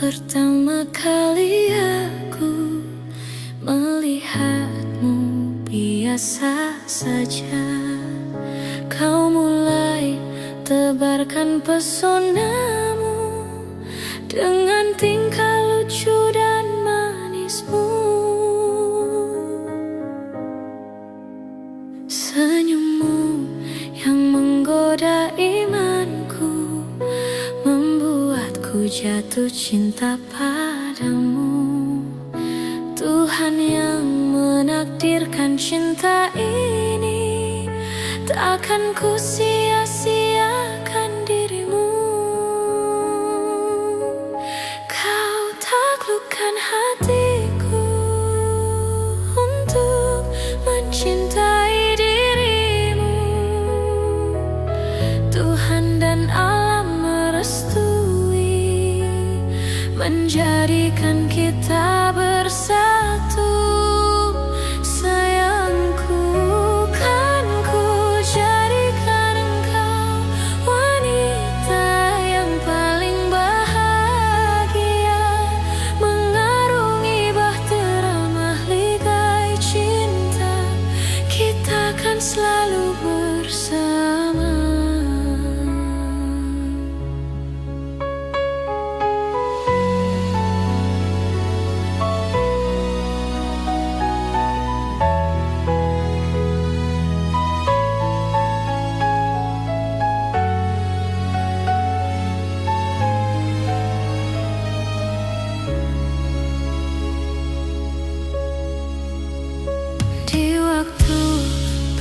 Pertama kali aku melihatmu biasa saja. Kau mulai tebarkan pesonamu dengan tingkah lucu dan manismu. Senyummu yang menggoda imanku membuatku jatuh cinta padamu. Tuhan yang menakdirkan cinta ini, tak akan ku sia-siakan dirimu. Kau taklukkan hatiku untuk mencintai dirimu. Tuhan dan alam merestui menjadikan kita bersatu. Sayangku, kan ku jadikan engkau wanita yang paling bahagia, mengarungi bahtera mahligai cinta. Kita kan selalu bersama. Di waktu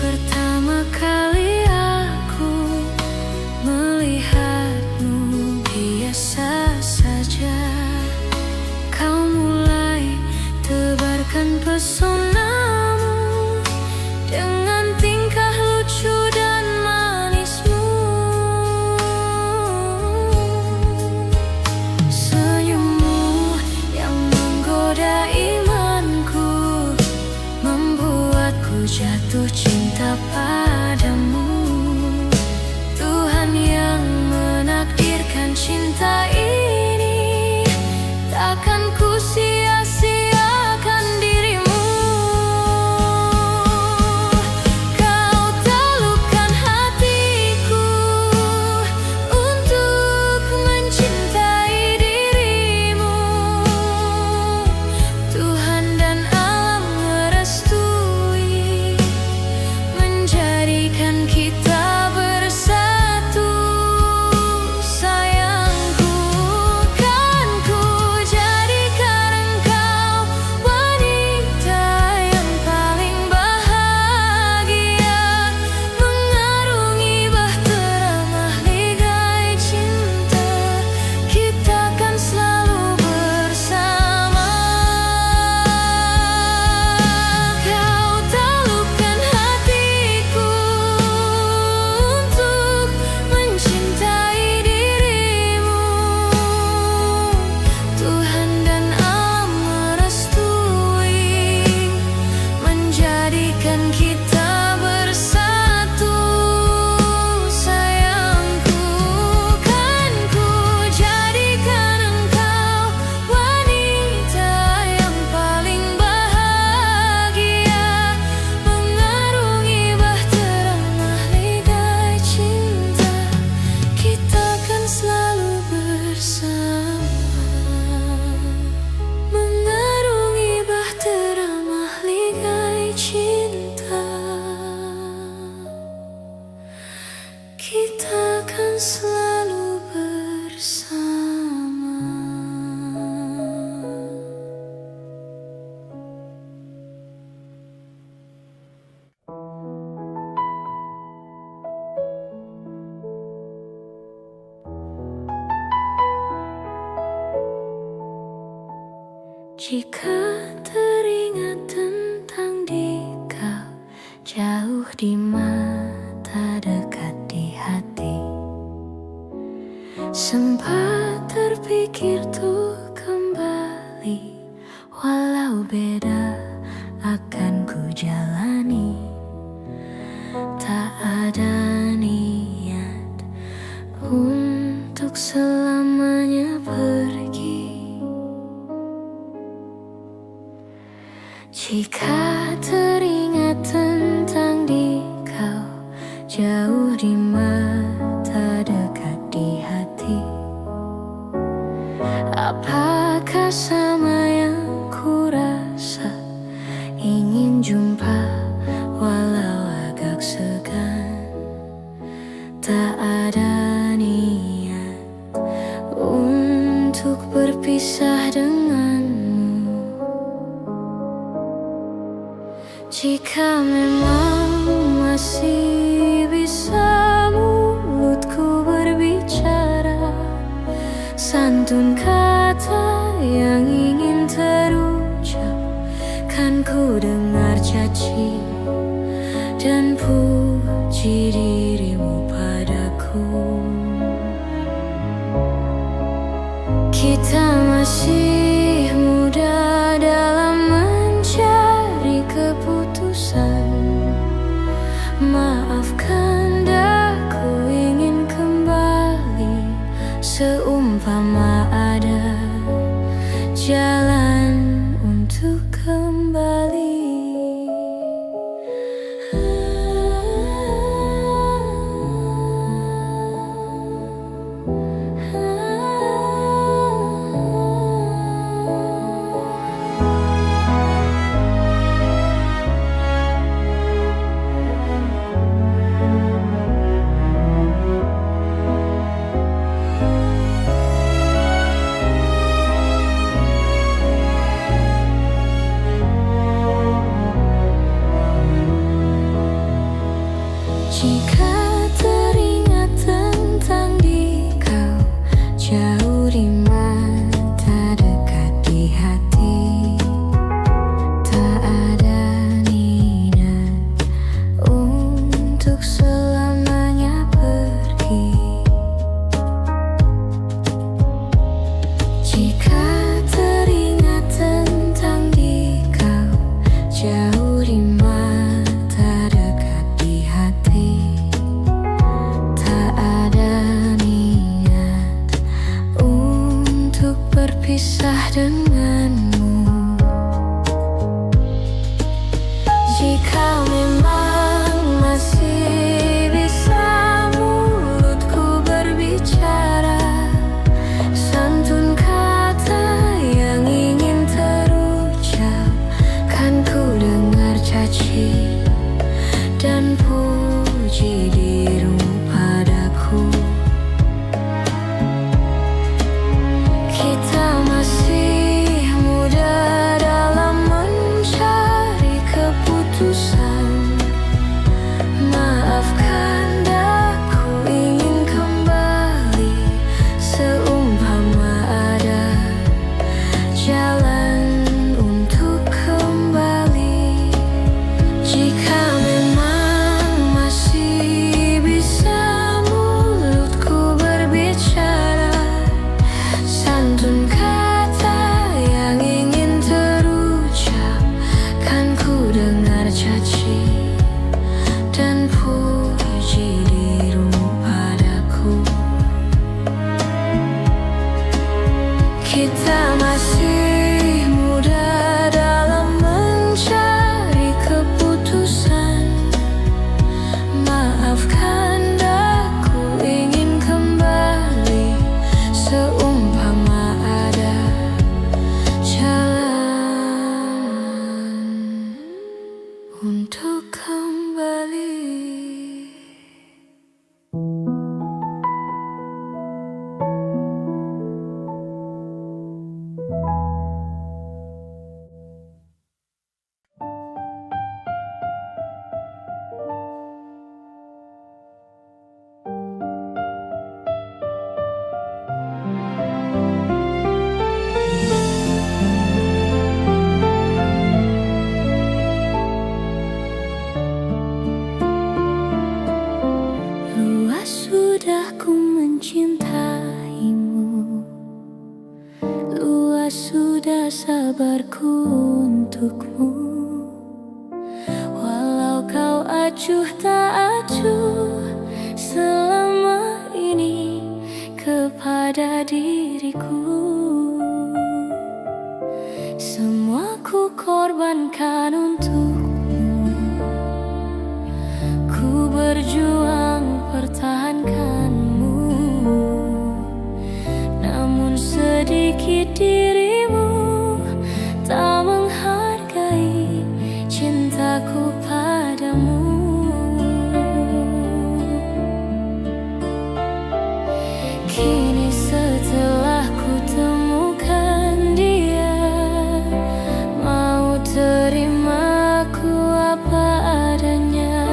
pertama kali aku melihatmu biasa saja, kau mulai tebarkan pesonamu dengan tingkah lucu dan manismu. Senyummu yang menggoda imanku membuatku jatuh cinta padamu. Tuhan yang menakdirkan cinta ini, takkan ku sia-siakan dirimu. Kau taklukkan hatiku untuk mencintai dirimu. Tuhan dan alam merestui menjadikan kita bersatu. Sayangku, kan ku jadikan engkau wanita yang paling bahagia, mengarungi bahtera mahligai cinta. Kita kan selalu bersama. Kau taklukkan hatiku untuk mencintai dirimu. Tuhan dan alam merestui menjadikan kita bersatu. Sayangku, kan ku jadikan engkau wanita yang paling bahagia, mengarungi bahtera mahligai cinta. Kita kan selalu bersama, mengarungi bahtera mahligai cinta. Kita kan selalu bersama. Jika teringat tentang dikau jauh di mata, dekat di hati, sempat terpikir tuh kembali, walau beda akan ku jalani. Tak ada niat untuk selamanya pergi. masih bisa mulutku berbicara, santun kata yang ingin terucap, kan ku dengar caci dan puji dirimu padaku. Kita masih muda dalam mencari keputusan. Maafkan aku ingin kembali, seumpama ada jalan untuk kembali. Jika teringat tentang dikau, jauh di mata, dekat di hati, tak ada niat untuk selamanya pergi. Jika teringat tentang dikau, jauh di mata, dekat di hati, berpisah denganmu. Jika memang masih bisa mulutku berbicara, santun kata yang ingin terucap, kan ku dengar caci dan puji dirimu padaku. Kita masih muda dalam mencari keputusan. Maafkan aku ingin kembali, seumpama ada jalan untuk kembali. Jika memang masih bisa mulutku berbicara, santun kata yang ingin terucap, kan ku dengar caci dan puji dirimu padaku. Kita masih muda dalam mencari keputusan. Maafkan aku ingin kembali, seumpama ada jalan untuk kembali. Luas sudah ku mencintaimu, luas sudah sabarku untukmu. Walau kau acuh tak acuh selama ini kepada diriku, semua ku korbankan untukmu. Ku berjuang pertahankanmu, namun sedikit dirimu tak menghargai cintaku padamu. Kini setelah ku temukan dia, mau terima ku apa adanya.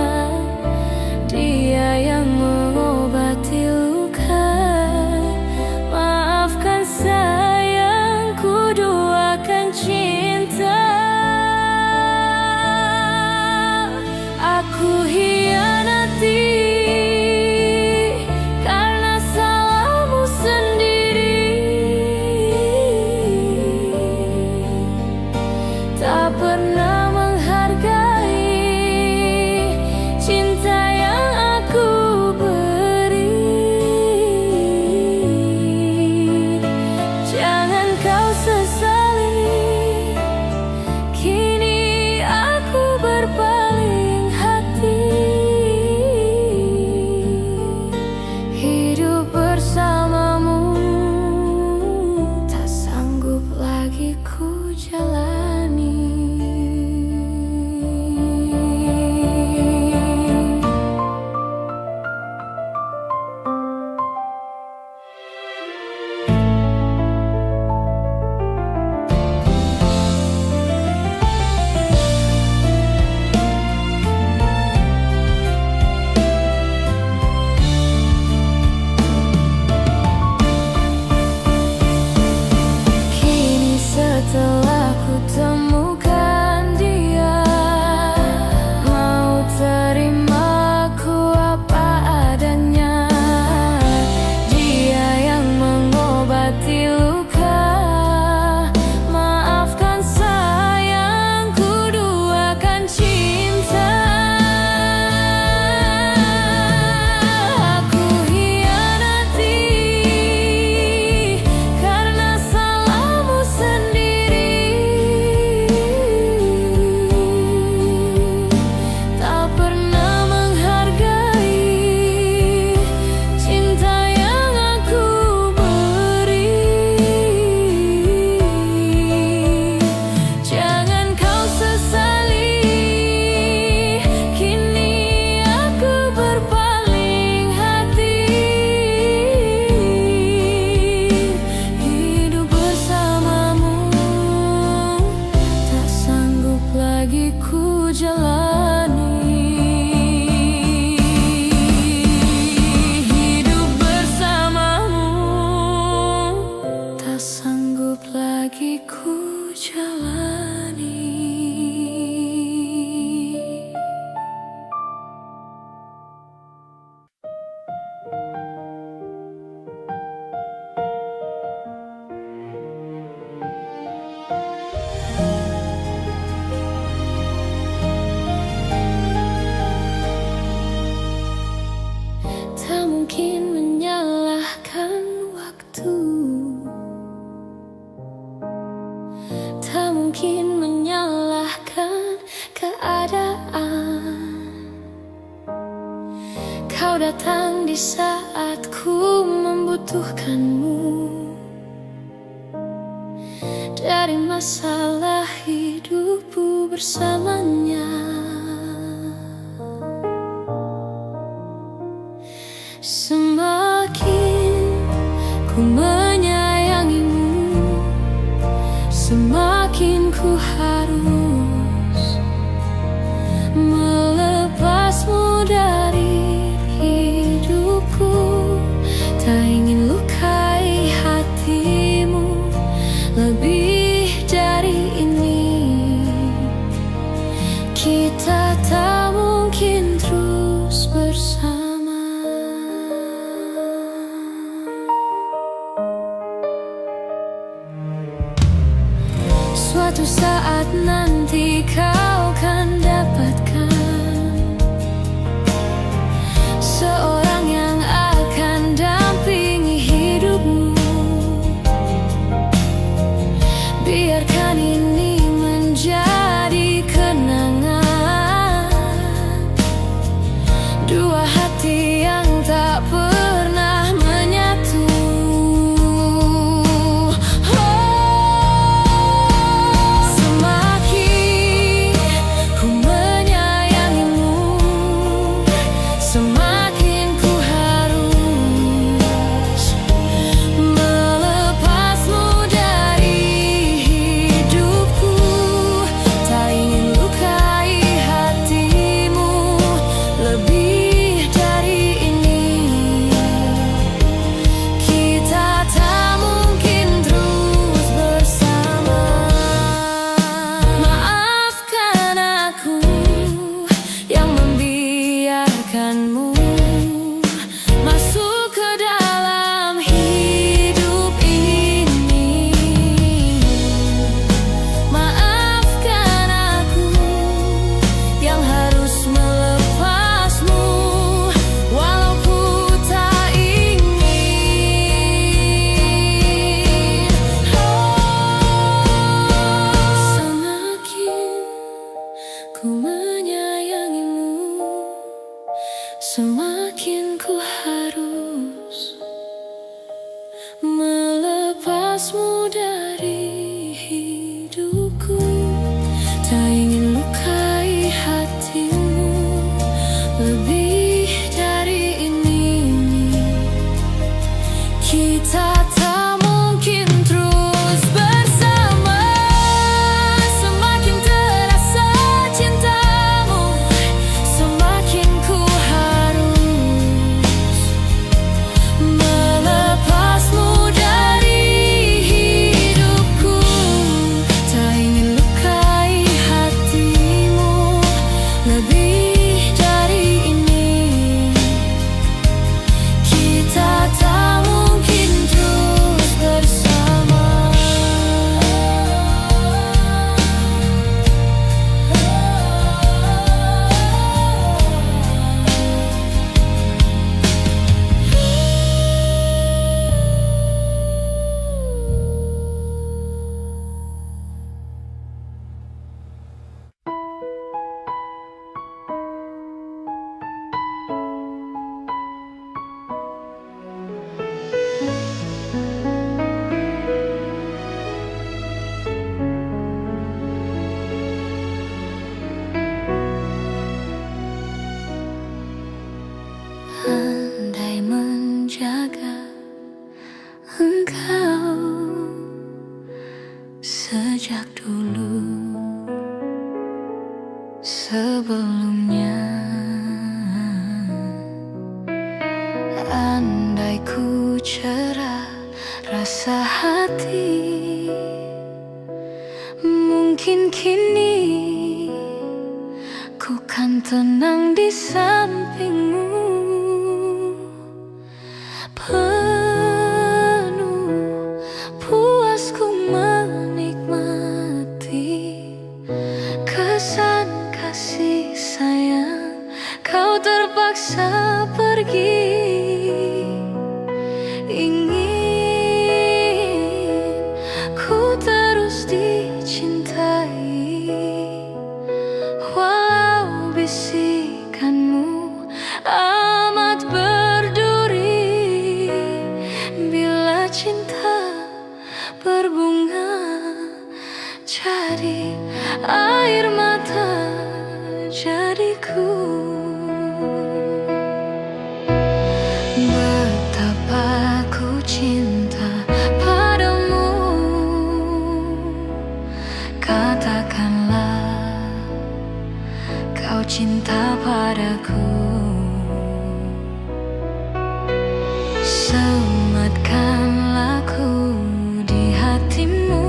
datang di saat ku membutuhkanmu. Dari masalah hidupku bersamanya, semakin ku menyayangimu, semakin ku harus melepasmu dari hidupku. Tak ingin lukai hatimu lebih dari ini. Kita tak mungkin terus bersama. Suatu saat nanti kau akan dapatkan seorang yang akan dampingi hidupmu. Biarkan ini menjadi kenangan, dua hati yang tak pernah menyatu. Semakin ku menyayangimu, semakin ku harus melepasmu dari hidupku. Tak ingin lukai hatimu lebih dari ini. Kita tak mungkin terus bersama. Maafkan aku yang membiarkanmu masuk ke dalam hidup ini. Maafkan aku yang harus melepasmu walau ku tak ingin. Semakin ku menyayangimu, semakin ku harus melepasmu dari hidupku. Tak ingin lukai hatimu lebih dari ini. Kita tak mungkin terus bersama. Semakin terasa cintamu, semakin ku harus melepasmu dari hidupku. Tak ingin lukai hatimu lebih dari ini. Kita tak mungkin terus bersama. Andai menjaga engkau sejak dulu, sebelumnya. Andai ku cerah rasa hati, mungkin kini ku kan tenang di sampingmu. Penuh puas ku menikmati kesan kasih sayang. Kau terpaksa pergi, ingin ku terus dicintai walau bisikanmu amat padaku. Sematkanlah ku di hatimu,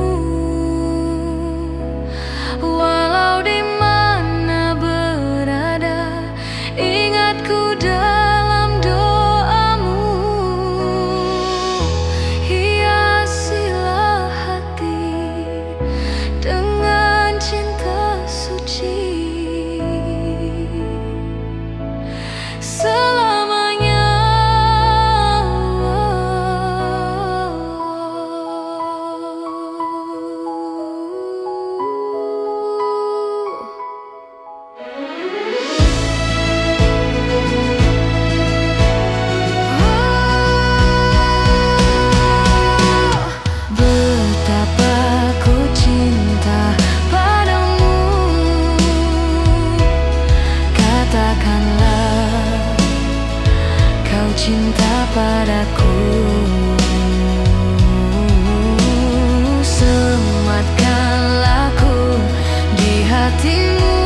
walau di mana berada, ingatku dalam doamu. Hiasilah hati dengan cinta suci selamanya. Betapa ku cinta padamu, katakanlah kau cinta padaku. Sematkanlah ku di hatimu,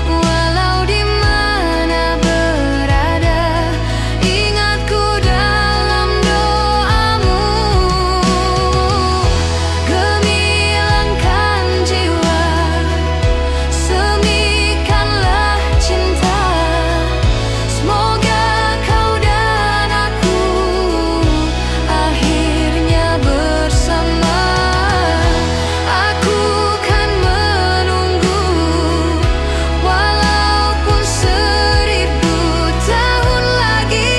walau di mana berada, ingatku dalam doamu. Gemilangkan jiwa, semikanlah cinta, semoga kau dan aku akhirnya bersama. Aku kan menunggu, walaupun 1000 tahun lagi.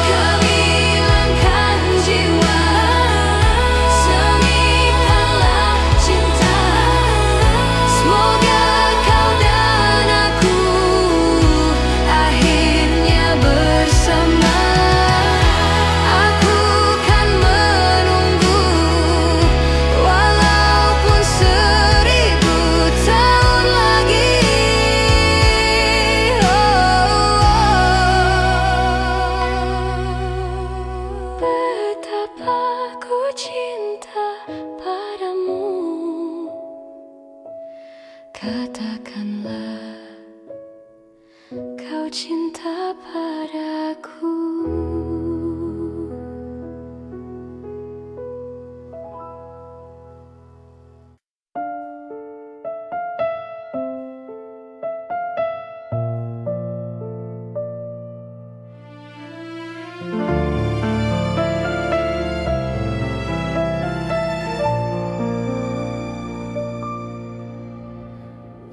Gemilangkan jiwa, semikanlah cinta, semoga kau dan aku akhirnya bersama. Aku kan menunggu, walaupun 1000 tahun lagi. Betapa ku cinta padamu, katakanlah kau cinta padaku.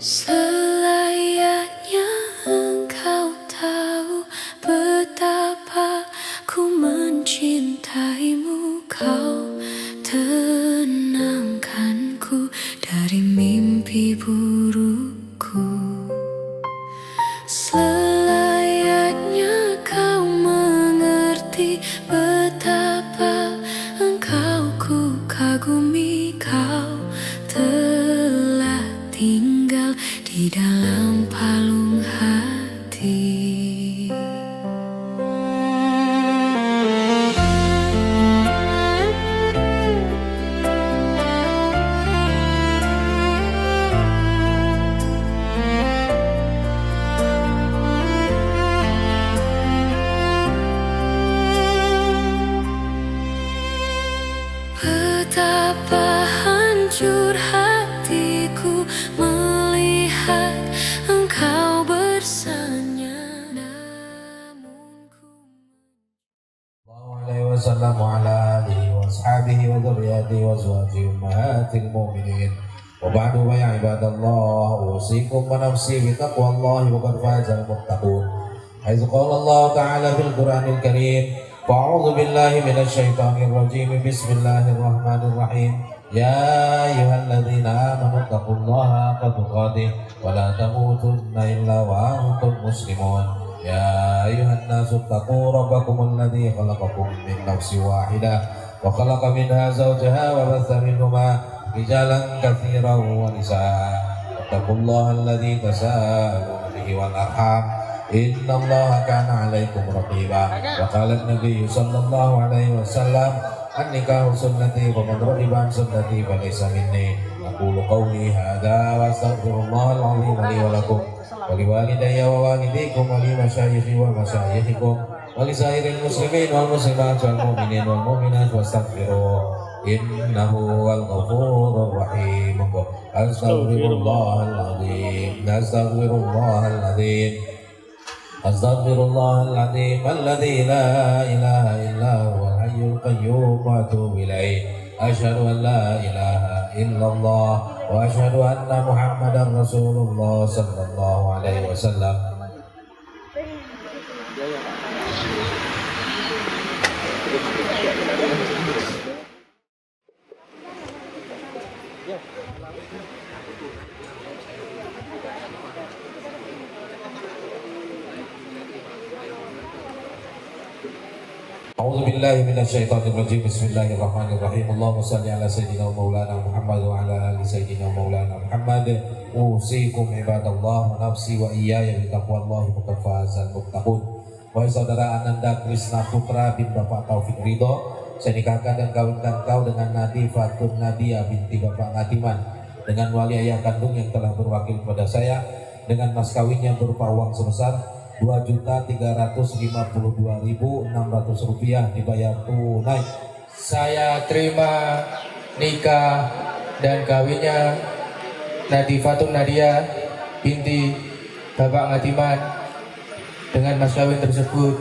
Selayaknya engkau tahu betapa ku mencintaimu. Kau tenangkanku dari mimpi burukku. Selayaknya kau mengerti betapa engkau ku kagumi. Kau telah tinggal di dalam palung hati. Betapa hancur hatiku melihat engkau bersanya, namun ku alaihi wasallam wa ala alihi wa ashabihi wa dzurriyyatihi wa azwajihi ummahatil mu'minin. Wa ba'du fa ya ibadallah, usikum wa nafsi bi taqwallahi wa qad fazal muttaqun. Aizu qala Allah ta'ala fil Qur'anil Karim, fa'udzu billahi minasy syaithanir rajim. Bismillahirrahmanirrahim. Ya ayyuhalladzina amanu taqullaha haqqa tuqatih wa la tamutunna illa wa antum muslimun. Ya ayuhan nasu taqu rabbakum alladzi khalaqakum min nafsin wahidah wa khalaqa minha zawjaha wa batha minhuma rijalan katsiran wa nisaa. Wattaqullaha alladzi tasaaluna bihi wal arham, innallaha kana 'alaikum raqiba. Wa qala an-nabiy sallallahu alaihi wasallam, النكاح سنتي ومن رغب عن سنتي فليس مني أقول قولي هذا وأستغفر الله العظيم لي ولكم ولوالدي ووالديكم ولمشايخي ومشايخكم ولسائر المسلمين والمسلمات والمؤمنين والمؤمنات واستغفروه إنه هو الغفور الرحيم أستغفر الله العظيم أستغفر الله العظيم أستغفر الله العظيم الذي لا إله إلا هو الحي القيوم وأتوب إليه أشهد أن لا إله إلا الله وأشهد أن محمدا رسول الله صلى الله عليه وسلم. أعوذ بالله من الشيطان الرجيم بسم الله الرحمن الرحيم اللهم صل على سيدنا ومولانا محمد وعلى آل سيدنا ومولانا محمد أوصيكم عباد الله ونفسي وإياي بتقوى الله فقد فاز المتقون. Wahai saudara Ananda Krisna Putra bin Bapak Taufik Ridho, saya nikahkan dan kawinkan kau dengan Nadifatun Nadia binti Bapak Ngatiman dengan wali ayah kandung yang telah berwakil kepada saya dengan mas kawinnya berupa uang sebesar Rp2.352.600 dibayar tunai. Saya terima nikah dan kawinnya Nadifatun Nadia binti Bapak Ngatiman dengan mas kawin tersebut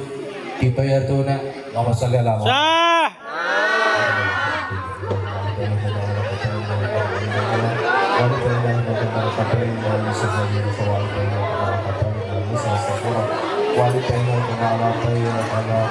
dibayar tunai. Allahumma shalli ala Muhammad. والدينا كما أعطينا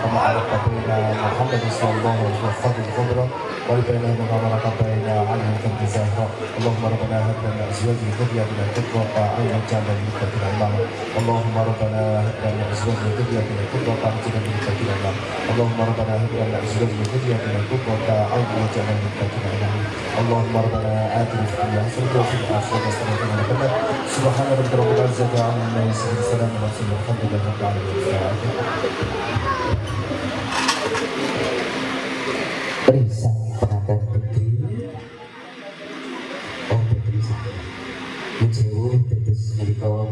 كما أعطينا محمد صلى الله عليه وسلم الكبرى والدينا كما أعطينا عنه الزهراء اللهم ربنا هب لنا أزواجا ذرية قرة أعين واجعلنا للمتقين إماما اللهم ربنا هب لنا أزواجا ذرية قرة أعين للمتقين إماما اللهم ربنا هب لنا أزواجا ذرية قرة أعين واجعلنا للمتقين إماما اللهم ربنا آتنا في الدنيا حسنة وفي الآخرة حسنة وقنا عذاب النار سبحان ربك رب العزة عما يصفون وسلام على المرسلين والحمد لله رب العالمين. Perisan pengantin putri putri menjauh terus menikah.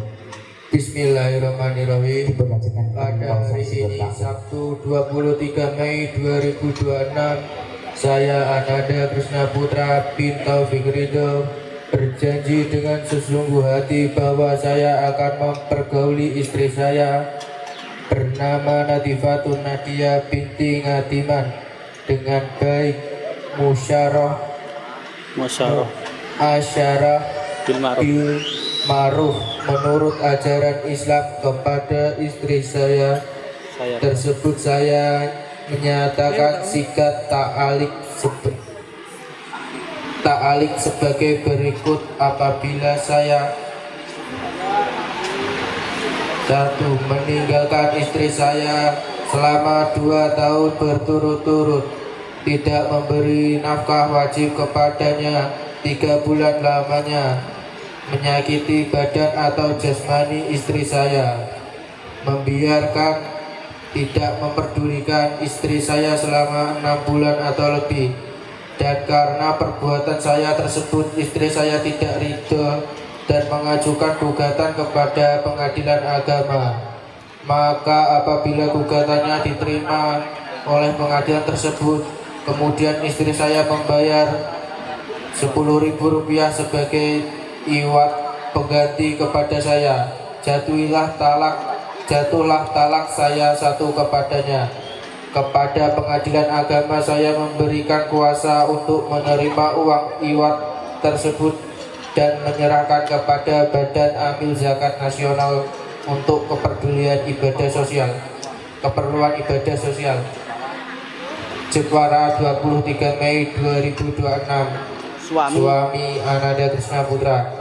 Bismillahirrahmanirrahim. Diperbacakan Pada hari ini Sabtu 23 Mei 2026 saya Ananda Krisna Putra bin Taufik Ridho berjanji dengan sesungguh hati bahwa saya akan mempergauli istri saya bernama Nadifatun Nadia binti Ngatiman dengan baik asyarah bil ma'ruf menurut ajaran Islam kepada istri saya tersebut. Saya menyatakan sikap ta'alik sebagai berikut apabila saya 1. Meninggalkan istri saya selama 2 tahun berturut-turut, tidak memberi nafkah wajib kepadanya 3 bulan lamanya, menyakiti badan atau jasmani istri saya, membiarkan tidak memperdulikan istri saya selama 6 bulan atau lebih, dan karena perbuatan saya tersebut istri saya tidak ridho dan mengajukan gugatan kepada pengadilan agama. Maka apabila gugatannya diterima oleh pengadilan tersebut, kemudian istri saya membayar Rp10.000 sebagai iwat pengganti kepada saya, jatuhlah talak saya 1 kepadanya. Kepada pengadilan agama saya memberikan kuasa untuk menerima uang iwat tersebut dan menyerahkan kepada Badan Amil Zakat Nasional untuk kepedulian ibadah sosial, keperluan ibadah sosial. Jepara 23 Mei 2026. Suami Ananda Krisna Putra.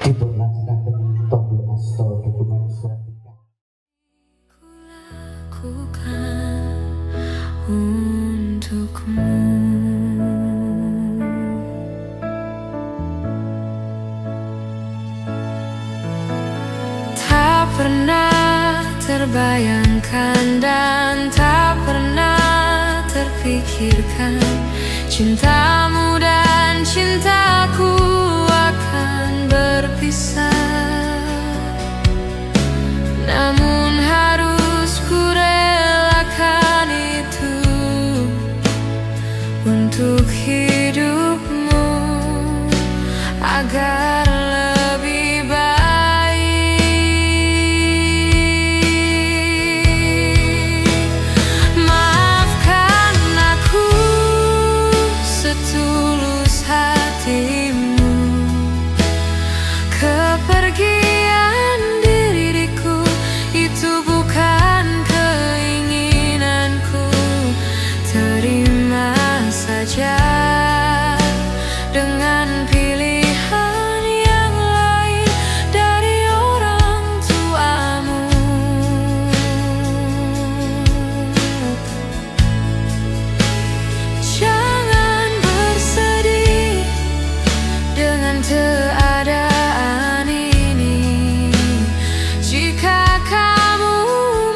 Diperlakukan tombol asto dokumen surat nikah. untukmu. Tak pernah terbayangkan dan tak pernah terpikirkan cintamu dan cintaku akan berpisah. Namun harus ku relakan itu untuk hidupmu agar lebih baik. Maafkan aku setulus hatimu. Kepergian diriku itu bukan keinginanku. Terima saja dengan pilihan yang lain dari orang tuamu. Jangan bersedih dengan keadaan ini. Jika kamu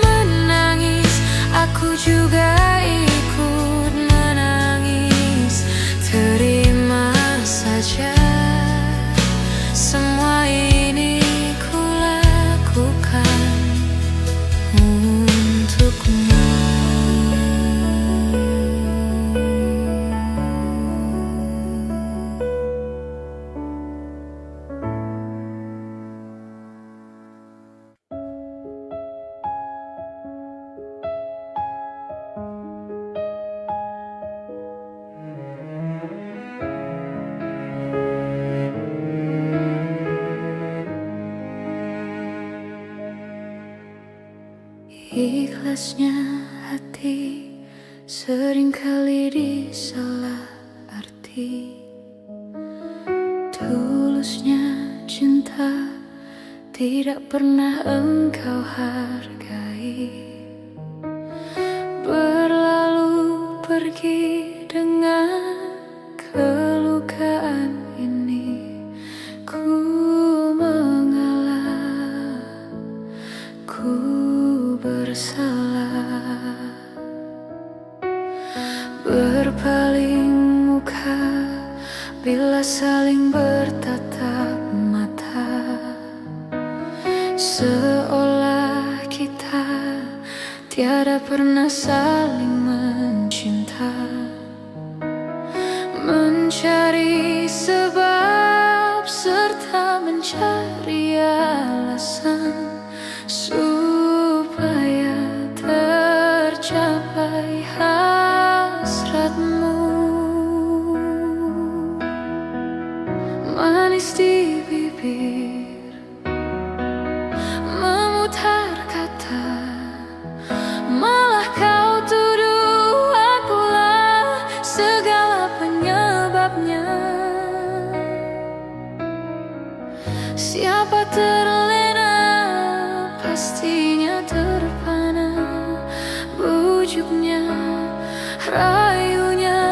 menangis, aku juga ikut menangis. Terima saja semua ini ku lakukan untukmu. Ikhlasnya hati seringkali disalah arti. Tulusnya cinta tidak pernah engkau hargai. Berlalu pergi dengan kelukaan ini. Ku mengalah, ku bersalah. Berpaling muka bila saling bertatap mata, seolah kita tiada pernah saling mencinta. Mencari sebab serta mencari alasan supaya tercapai hasratmu. Manis di bibir, memutar kata, malah kau tuduh akulah segala penyebabnya. Siapa terlena pastinya terpana. Bujuknya, rayunya,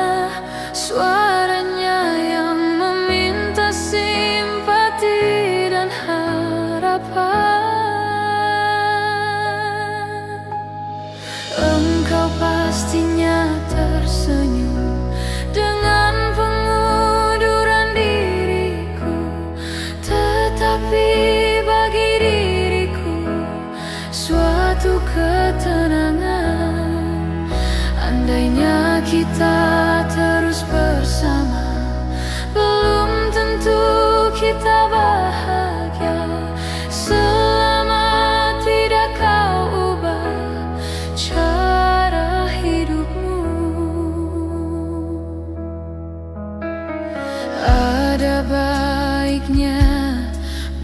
suaranya yang meminta simpati dan harapan. Engkau pastinya tersenyum dengan pengunduran diriku, tetapi bagi diriku suatu ketenangan. Andainya kita terus bersama, belum tentu kita bahagia. Selama tidak kau ubah cara hidupmu. Ada baiknya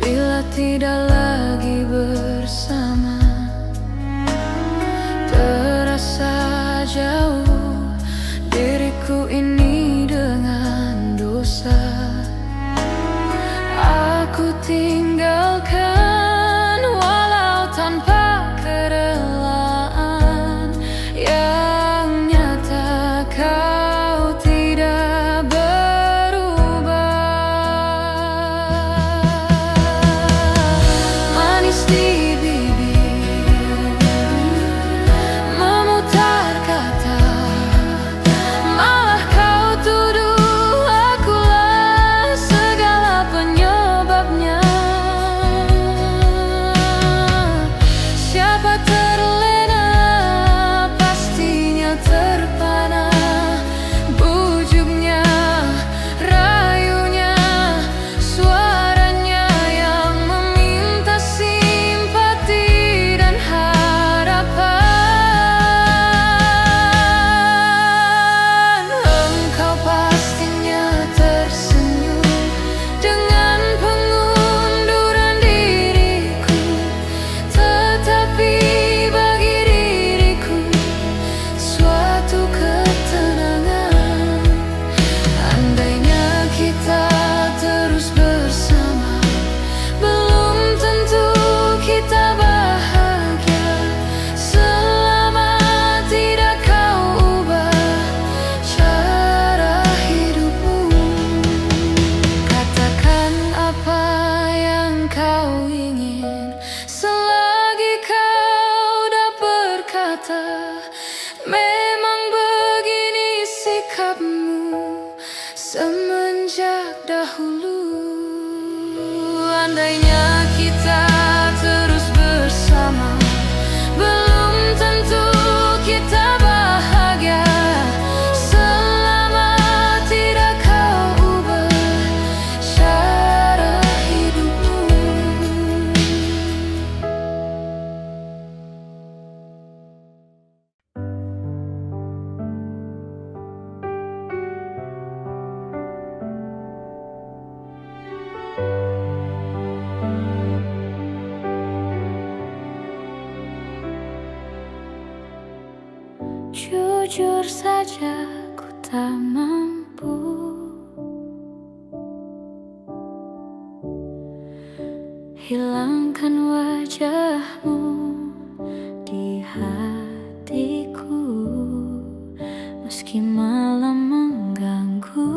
bila tidak lagi bersama. Terasa jauh diriku ini dengan dosa. Aku tinggalkan walau tanpa kerelaan yang nyata. Memang begini sikapmu semenjak dahulu. Andainya kita terus bersama, belum tentu kita bahagia. Selama tidak kau ubah cara hidupmu. Jujur saja ku tak mampu hilangkan wajahmu di hatiku, meski malam mengganggu.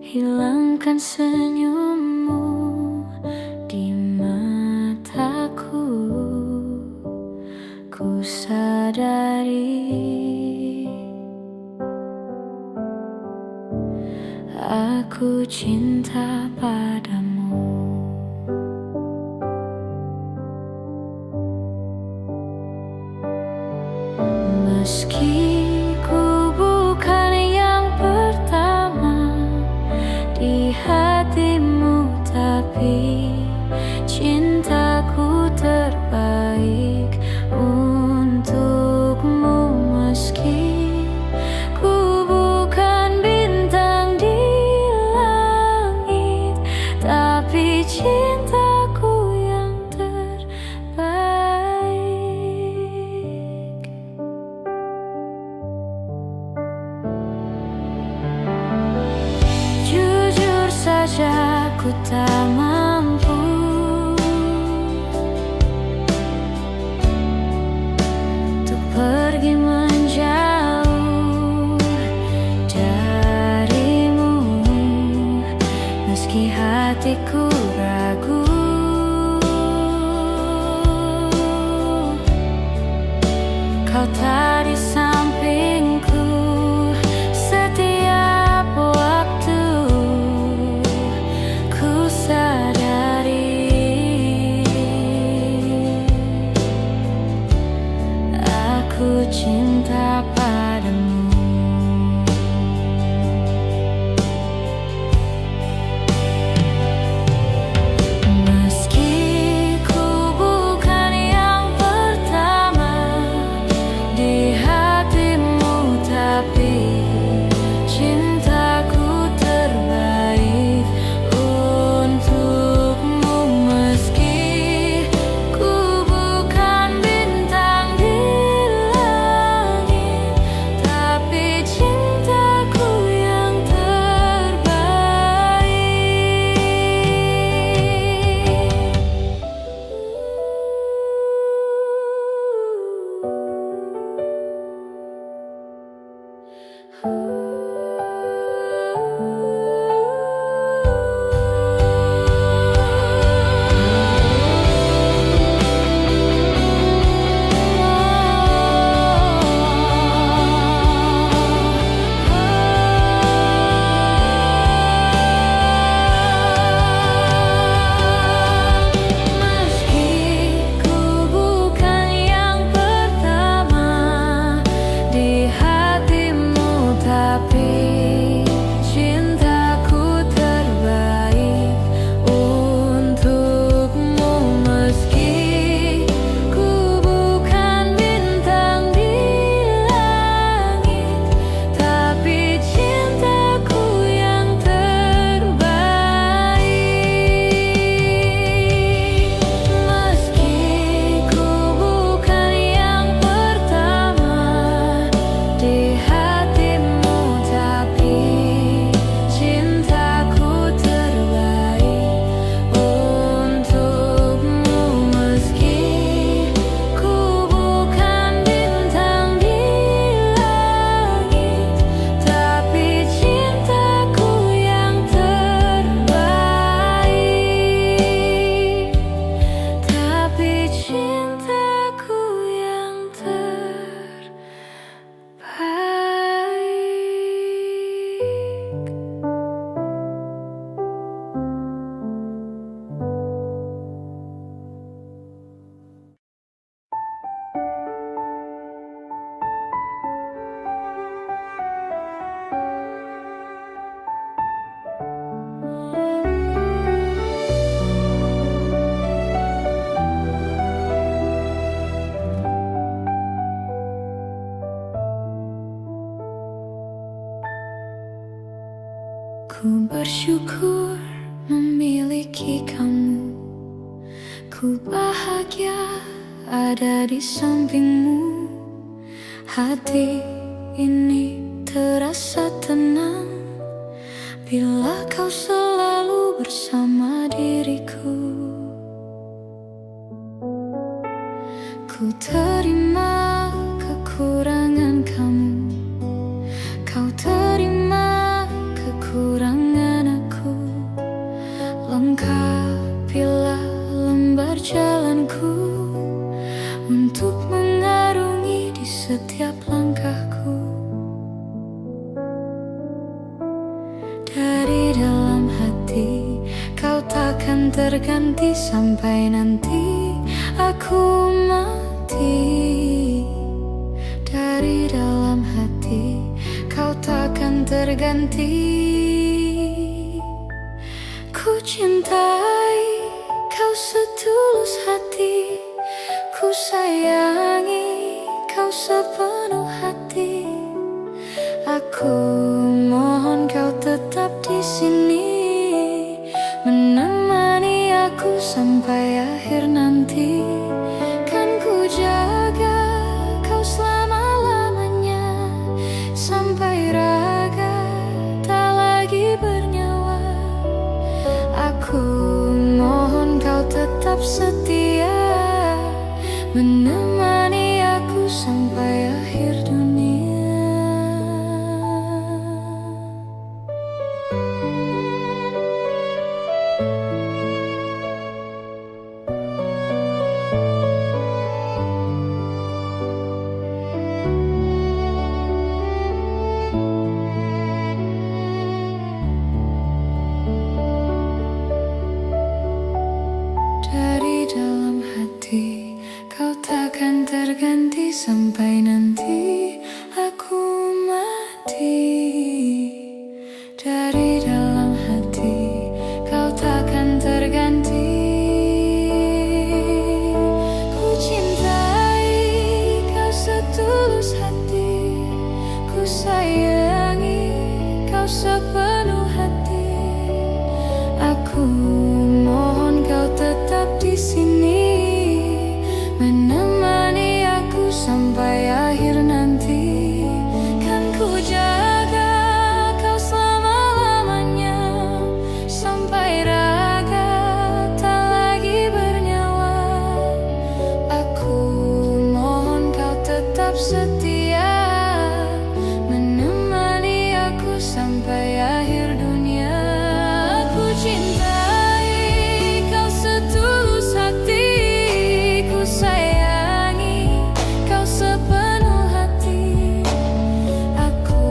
Hilangkan senyummu di mataku. Ku sadari aku cinta padamu. Meski ku bukan yang pertama di hatimu, tapi cintaku terbaik untukmu. Meski ku bukan bintang di langit, tapi cintaku yang terbaik. Jujur saja ku tak mampu untuk pergi menjauh darimu, meski hatiku ragu. Kau tak di sampingku setiap waktu. Ku sadari aku cinta padamu. Meski ku bukan yang pertama di hatimu, tapi cintaku terbaik untukmu. Meski ku bukan bintang di langit, Ku bersyukur memiliki kamu. Ku bahagia ada di sampingmu. Hati ini terasa tenang bila kau selalu bersama diriku. Ku terima kekurangan kamu, kau terima kekurangan aku. Lengkapilah lembar jalanku untuk mengarungi di setiap langkahku. Dari dalam hati kau takkan terganti sampai nanti aku mati. Dari dalam hati kau takkan terganti. Ku cintai kau setulus hati, ku sayangi kau sepenuh hati. Aku mohon kau tetap di sini, menemani aku sampai akhir nanti. Kan ku jaga kau selama-lamanya, sampai raga tak lagi bernyawa. Aku mohon kau tetap setia, menemani aku sampai akhir dunia. Dari dalam hati kau takkan terganti sampai nanti aku mati. Dari dalam hati kau takkan terganti. Ku cintai kau setulus hati, ku sayangi kau sepenuh hati. Aku mohon kau tetap di sini, menemani aku sampai akhir nanti. Kan ku jaga kau selama-lamanya, sampai raga tak lagi bernyawa. Aku mohon kau tetap setia, menemani aku sampai akhir dunia. Aku cintai kau setulus hati, ku sayangi kau sepenuh hati. Aku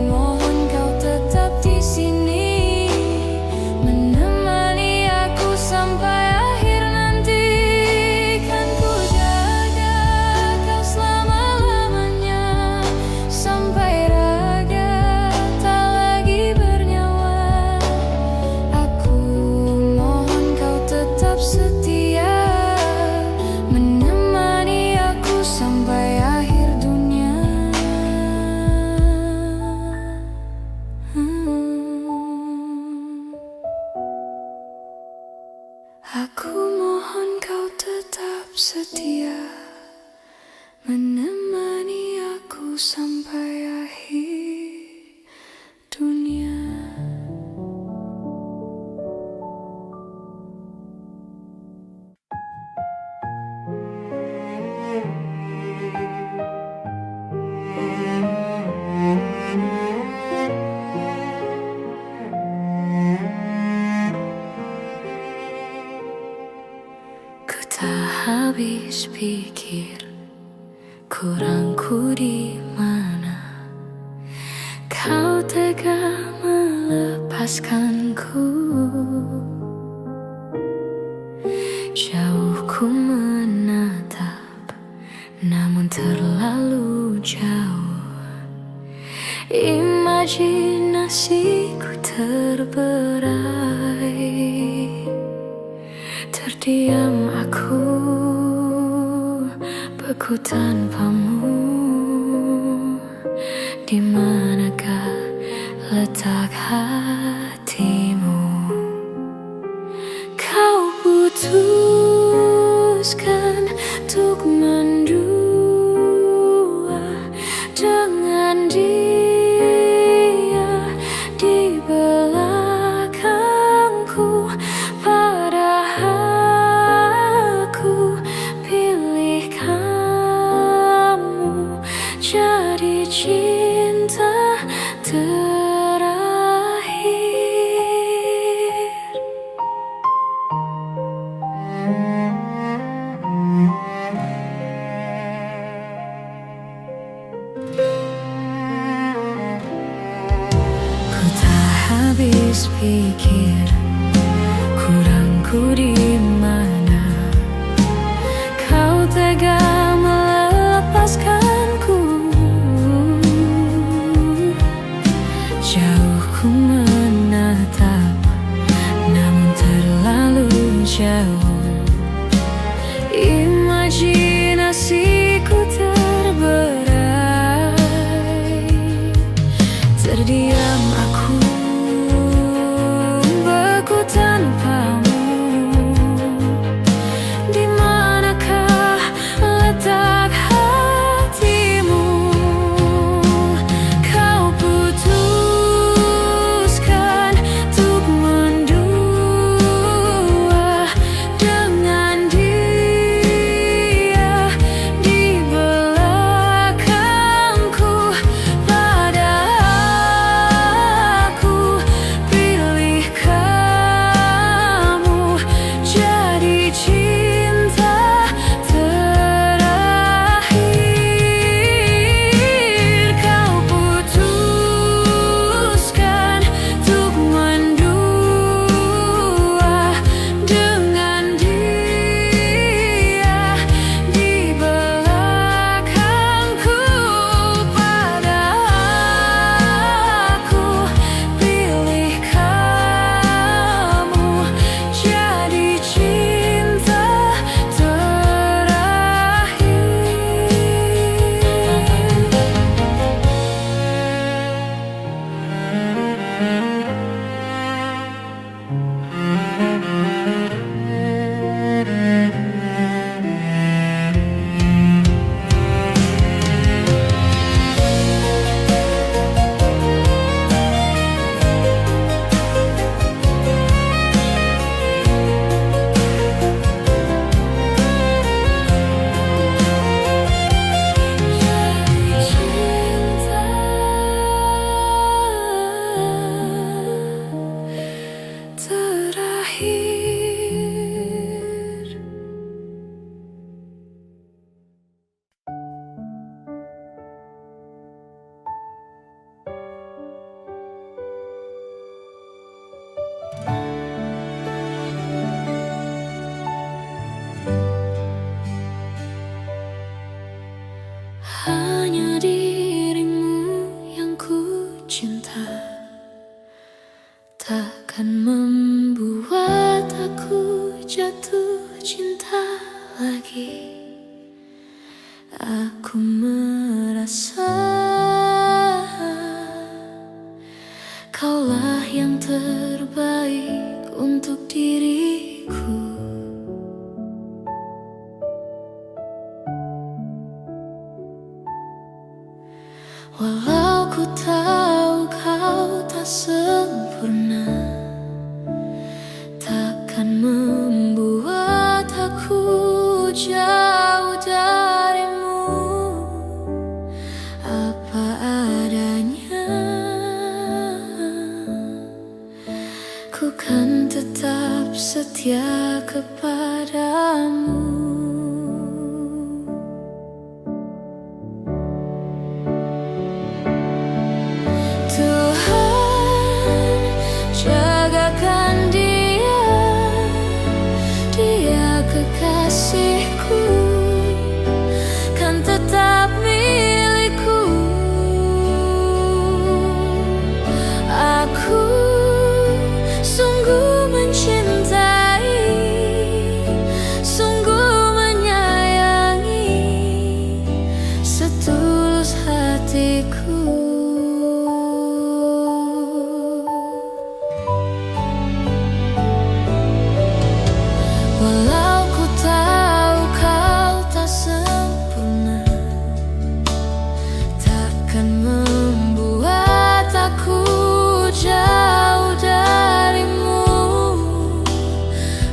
mohon kau tetap di sini, menemani aku sampai akhir nanti. Kan ku jaga kau selama-lamanya, sampai raga tak lagi bernyawa. Aku mohon kau tetap setia, menemani aku sampai akhir dunia. Aku mohon kau tetap setia, menemani aku sampai akhir dunia. Ku tak habis pikir kurangku di mana, kau tega melepaskanku. Jauh ku menatap, namun terlalu jauh. Imajinasiku terberai. Terdiam aku, beku tanpamu. Di manakah letak hati? lagi. Aku merasa kaulah yang terbaik untuk diriku. Walau ku tahu kau tak sempurna, takkan membuat aku jauh darimu. Apa adanya, ku kan tetap setia kepadamu. Tuhan, jagakan dia, dia kekasihku, kan tetap milikku. Aku sungguh mencintai, sungguh menyayangi, setulus hatiku. Walau ku tahu kau tak sempurna, takkan membuat aku jauh darimu.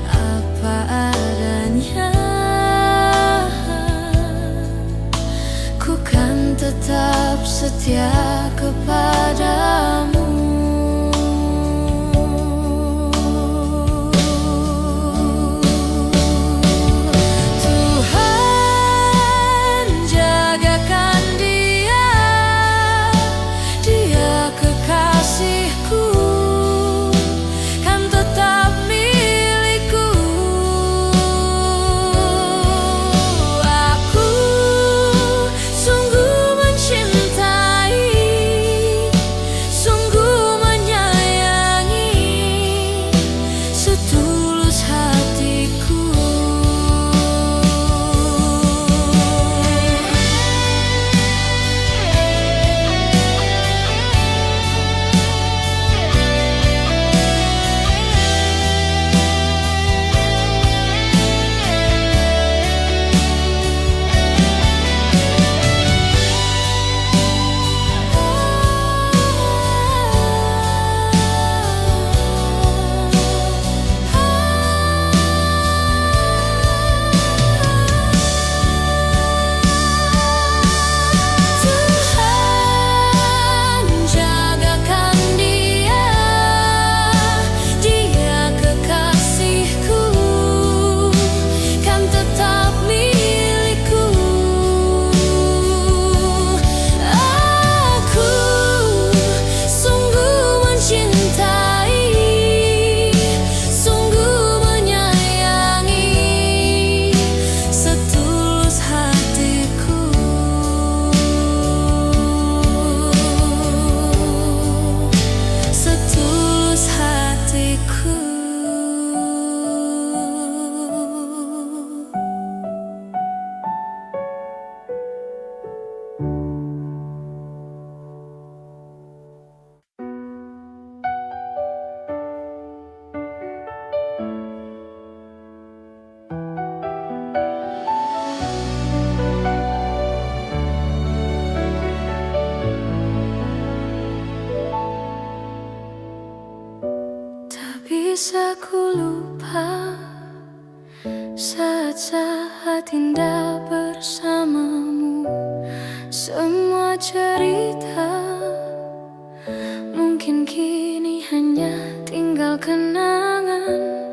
Apa adanya, ku kan tetap setia kepadamu. Tuhan, jagakan dia, dia kekasihku, kan tetap milikku. Aku sungguh mencintai, sungguh menyayangi, setulus hatiku. Tuhan, jagakan dia, dia kekasihku, kan tetap milikku. Aku sungguh mencintai, sungguh menyayangi, setulus hatiku. Setulus hatiku. Tak bisa ku lupa saat-saat indah bersamamu. Semua cerita mungkin kini hanya tinggal kenangan.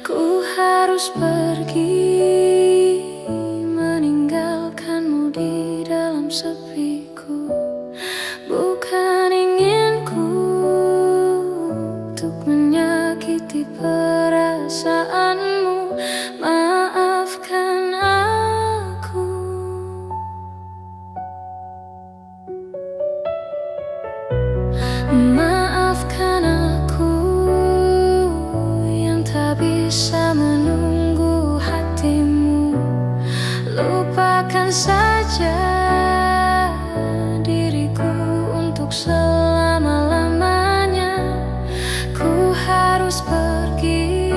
Ku harus pergi, meninggalkanmu di dalam sepiku. Bukan inginku untuk menyakiti perasaanmu. Maafkan aku lupakan saja diriku untuk selama-lamanya. Ku harus pergi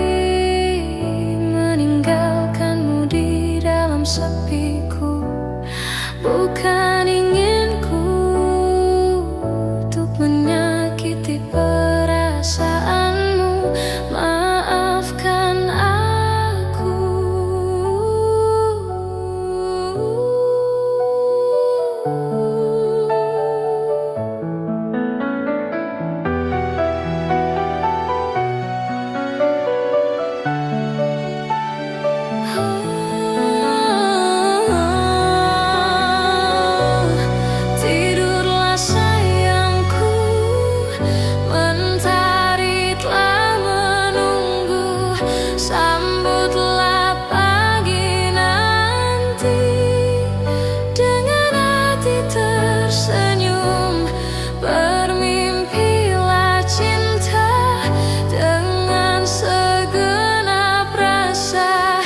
meninggalkanmu di dalam sepiku. Bukan inginku untuk menyakiti perasaanmu. Maafkan aku. Tidurlah sayangku, mentari telah menunggu. Sambutlah pagi nanti dengan hati tersenyum. Bermimpilah cinta dengan segenap rasa.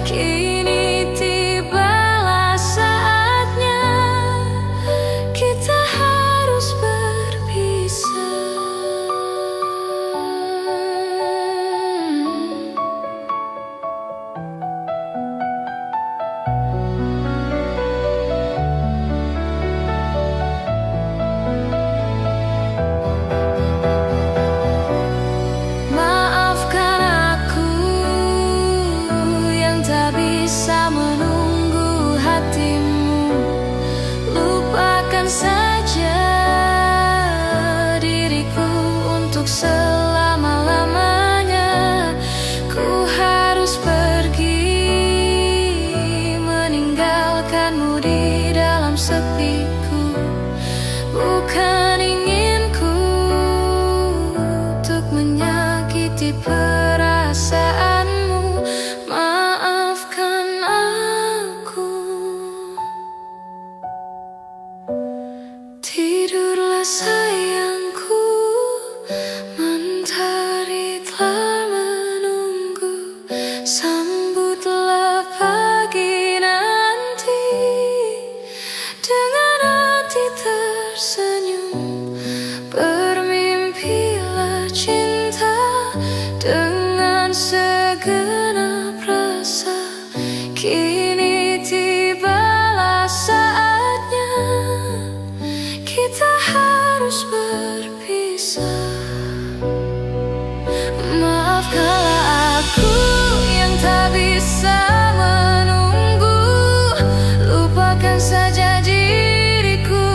Kini tibalah saatnya kita harus berpisah. Maafkan aku yang tak bisa menunggu hatimu. Lupakan saja diriku untuk selama-lamanya. Ku harus pergi meninggalkanmu di dalam sepiku. Bukan inginku untuk menyakiti perasaanmu. Maafkan aku. Tidurlah sayangku, mentari telah menunggu. Sambutlah pagi nanti dengan hati tersenyum. Bermimpilah cinta dengan segenap rasa. Kini tibalah saatnya kita harus berpisah. Maafkanlah aku yang tak bisa menunggu. Lupakan saja diriku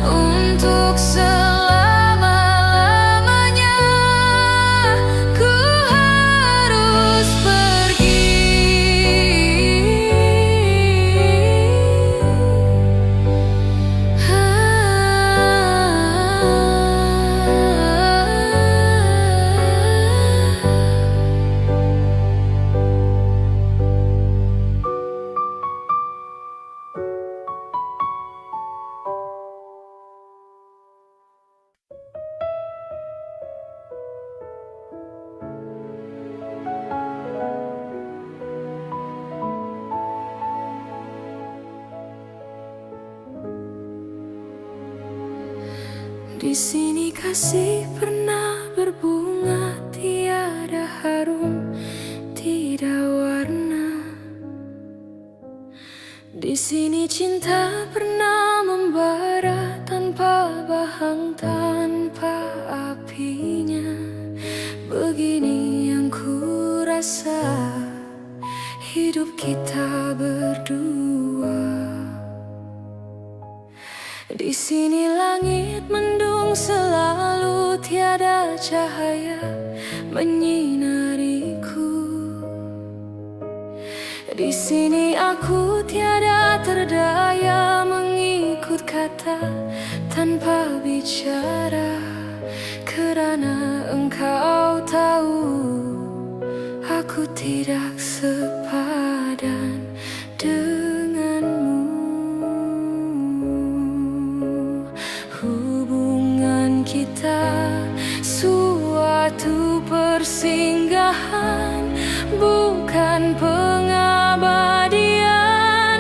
untuk selama-lamanya. Ku harus pergi. Di sini kasih pernah berbunga, tiada harum, tidak warna. Di sini cinta pernah membara tanpa bahang, tanpa apinya. Begini yang ku rasa hidup kita berdua. Di sini langit mendung selalu, tiada cahaya menyinariku. Di sini aku tiada terdaya mengikut kata tanpa bicara. Kerana engkau tahu aku tidak sepadan denganmu. Hubungan kita suatu persinggahan, bukan pengabadian.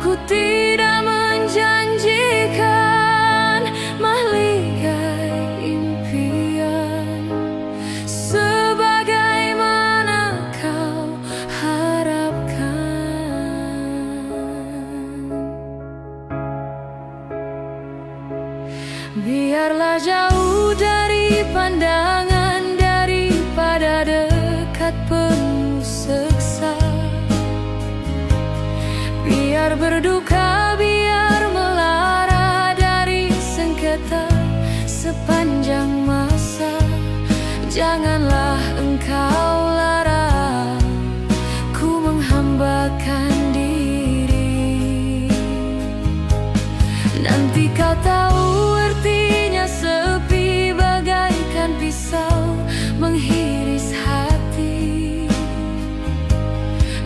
Aku tidak menjanjikan mahligai impian sebagaimana kau harapkan. Biarlah jauh dari pandangan daripada dekat penuh seksa. Biar berduka, biar melara dari sengketa sepanjang masa. Janganlah engkau larang ku menghambakan diri. Nanti kau tahu artinya sepi bagaikan pisau menghiris hati.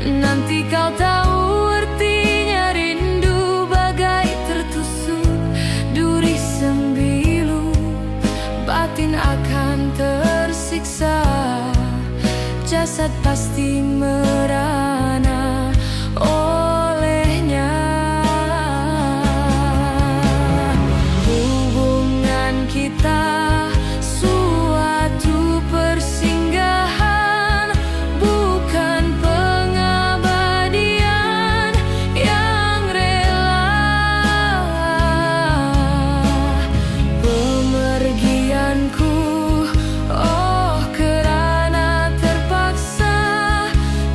Nanti kau tahu artinya rindu bagai tertusuk duri sembilu. Batin akan tersiksa, jasad pasti merana olehnya. Hubungan kita suatu persinggahan, bukan pengabadian yang rela. Pemergianku, oh kerana terpaksa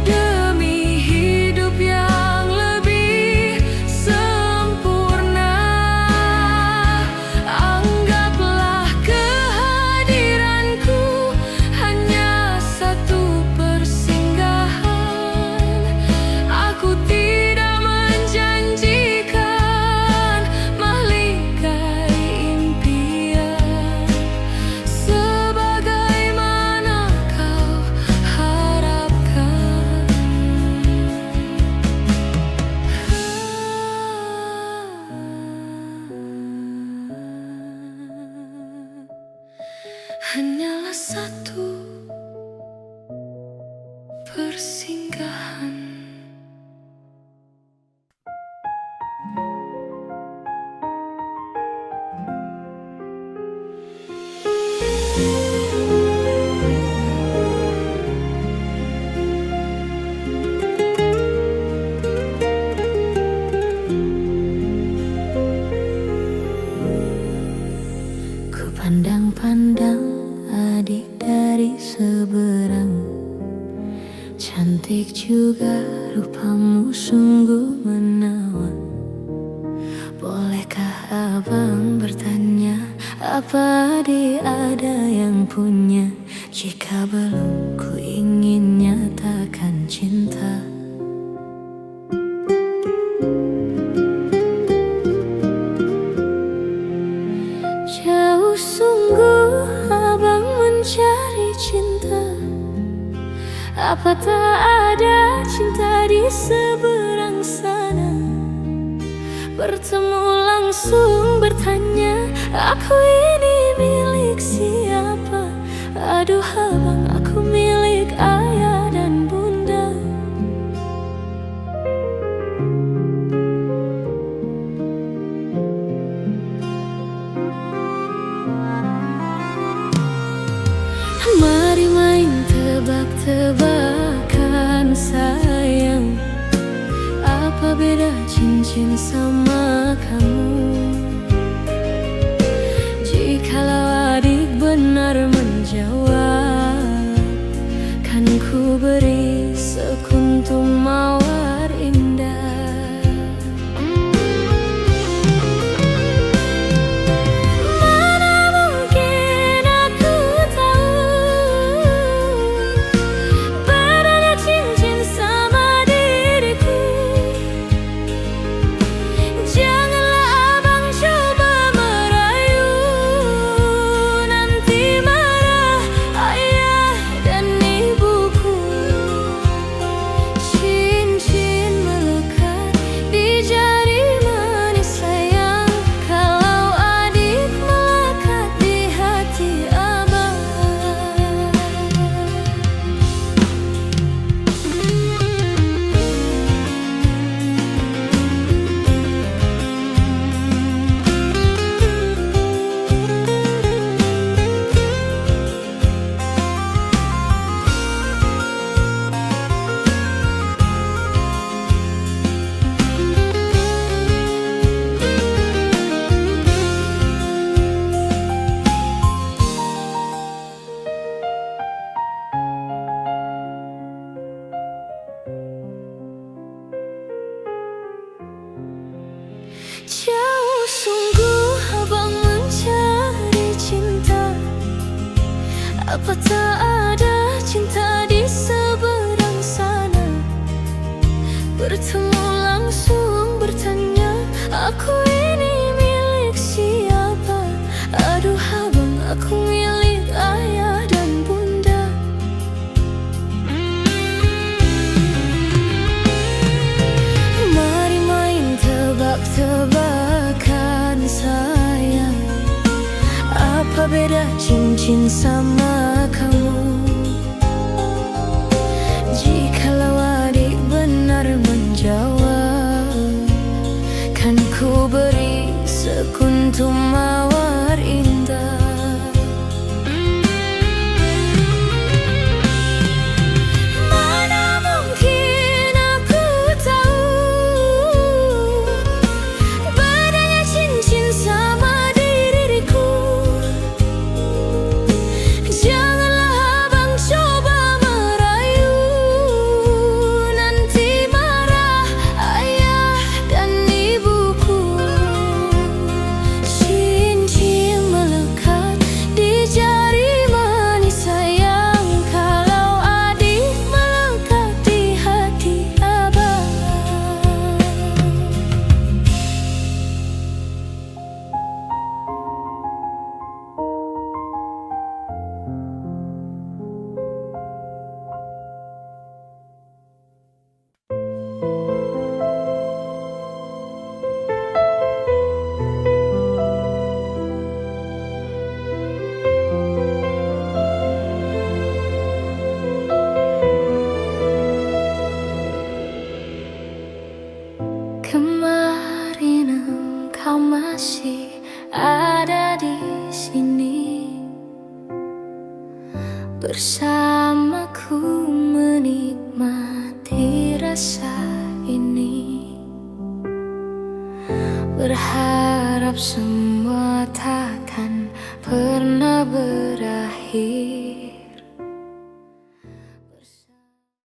demi hidup yang lebih sempurna. Anggaplah kehadiranku hanya satu persinggahan. Aku tidak menjanjikan mahligai impian sebagaimana kau harapkan. Hanyalah satu persinggahan. Ku pandang-pandang adik dari seberang. Cantik juga rupamu, sungguh menawan. Bolehkah abang bertanya, apa adik ada yang punya? Jika belum, ku ingin nyatakan cinta. Jauh sungguh abang mencari cinta. Apa tak ada cinta di seberang sana? Bertemu langsung bertanya, aku ini milik siapa? Aduh abang, aku milik ayah dan bunda. Mari main tebak-tebakan sayang. Apa beda cincin sama kamu? Jikalau adik benar menjawab, kan ku beri sekuntum mawar indah. Janganlah Jauh sungguh abang mencari cinta. Apa tak ada cinta di seberang sana? Bertemu langsung bertanya, aku ini milik siapa? Aduh abang, aku milik ayah dan bunda. Mari main tebak-tebakan sayang. Apa beda cincin sama kamu? Jikalau adik benar menjawab, kan ku beri sekuntum mawar indah. Mana mungkin aku tahu bedanya cincin sama diriku. Janganlah abang coba merayu, nanti marah ayah dan ibuku. Cincin melekat di jari manis sayang, kalau adik melekat di hati abang. Kemarin engkau masih ada di sini, bersamaku menikmati rasa ini. Berharap semua takkan pernah berakhir.